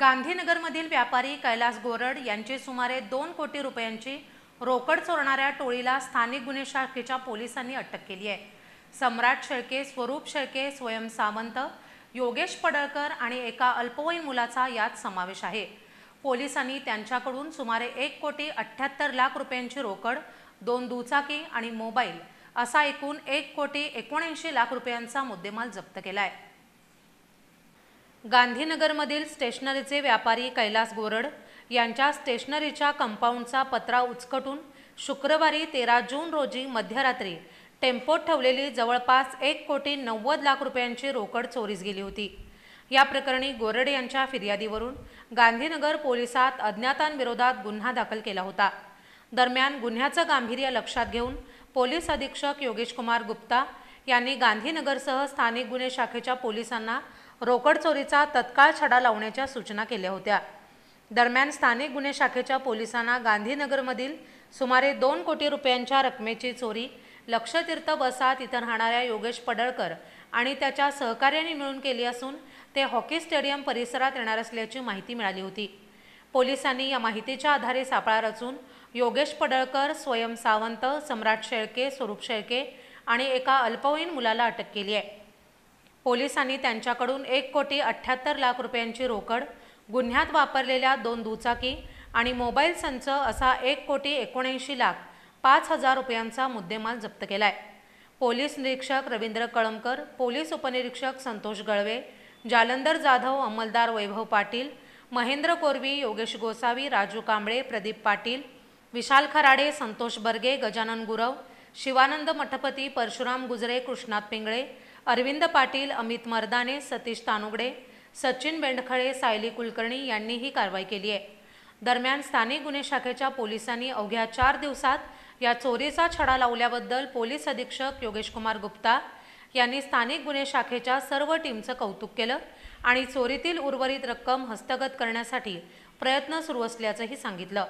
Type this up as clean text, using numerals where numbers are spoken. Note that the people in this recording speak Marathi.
गांधीनगरमधील व्यापारी कैलास गोरड यांची सुमारे 2 कोटी रुपयांची रोकड चोरणाऱ्या टोळीला स्थानिक गुन्हे शाखेच्या पोलिसांनी अटक केली आहे। सम्राट शेळके, स्वरूप शेळके, स्वयं सावंत, योगेश पडळकर आणि एका अल्पवयीन मुलाचा यात समावेश आहे। पोलिसांनी त्यांच्याकडून सुमारे 1 कोटी 78 लाख रुपयांची रोकड, 2 दुचाकी आणि मोबाईल असा एकूण 1 कोटी 79 लाख रुपयांचा मुद्देमाल जप्त केला आहे। गांधीनगरमधील स्टेशनरीचे व्यापारी कैलास गोरड यांच्या स्टेशनरीच्या कंपाऊंडचा पत्रा उचकटून शुक्रवारी 13 जून रोजी मध्यरात्री टेम्पोत ठेवलेली जवळपास 1 कोटी 90 लाख रुपयांची रोकड चोरीस गेली होती। या प्रकरणी गोरड यांच्या फिर्यादीवरून गांधीनगर पोलिसात अज्ञातांविरोधात गुन्हा दाखल केला होता। दरम्यान गुन्ह्याचं गांभीर्य लक्षात घेऊन पोलीस अधीक्षक योगेश कुमार गुप्ता यांनी गांधीनगरसह स्थानिक गुन्हे शाखेच्या पोलिसांना रोकड चोरीचा तत्काळ छडा लावण्याच्या सूचना केल्या होत्या। दरम्यान स्थानिक गुन्हे शाखेच्या पोलिसांना गांधीनगरमधील सुमारे 2 कोटी रुपयांच्या रकमेची चोरी लक्षतीर्थ वसाहत इथं राहणाऱ्या योगेश पडळकर आणि त्याच्या सहकार्याने मिळून केली असून ते हॉकी स्टेडियम परिसरात येणार असल्याची माहिती मिळाली होती। पोलिसांनी या माहितीच्या आधारे सापळा रचून योगेश पडळकर, स्वयं सावंत, सम्राट शेळके, स्वरूप शेळके आणि एका अल्पवयीन मुलाला अटक केली आहे। पोलिसांनी त्यांच्याकडून 1 कोटी 78 लाख रुपयांची रोकड, गुन्ह्यात वापरलेल्या 2 दुचाकी आणि मोबाईल संच असा 1 कोटी 79 लाख 5,000 रुपयांचा मुद्देमाल जप्त केलाय। पोलीस निरीक्षक रवींद्र कळमकर, पोलीस उपनिरीक्षक संतोष गळवे, जालंधर जाधव, अंमलदार वैभव पाटील, महेंद्र कोरवी, योगेश गोसावी, राजू कांबळे, प्रदीप पाटील, विशाल खराडे, संतोष बर्गे, गजानन गुरव, शिवानंद मठपती, परशुराम गुजरे, कृष्णात पिंगळे, अरविंद पाटील, अमित मर्दाने, सतीश तानुगडे, सचिन बेंडखळे, सायली कुलकर्णी यांनी ही कारवाई केली आहे। दरम्यान स्थानिक गुन्हे शाखेच्या पोलिसांनी अवघ्या 4 दिवसात या चोरीचा छडा लावल्याबद्दल पोलीस अधीक्षक योगेश कुमार गुप्ता यांनी स्थानिक गुन्हे शाखेच्या सर्व टीमचं कौतुक केलं आणि चोरीतील उर्वरित रक्कम हस्तगत करण्यासाठी प्रयत्न सुरू असल्याचंही सांगितलं।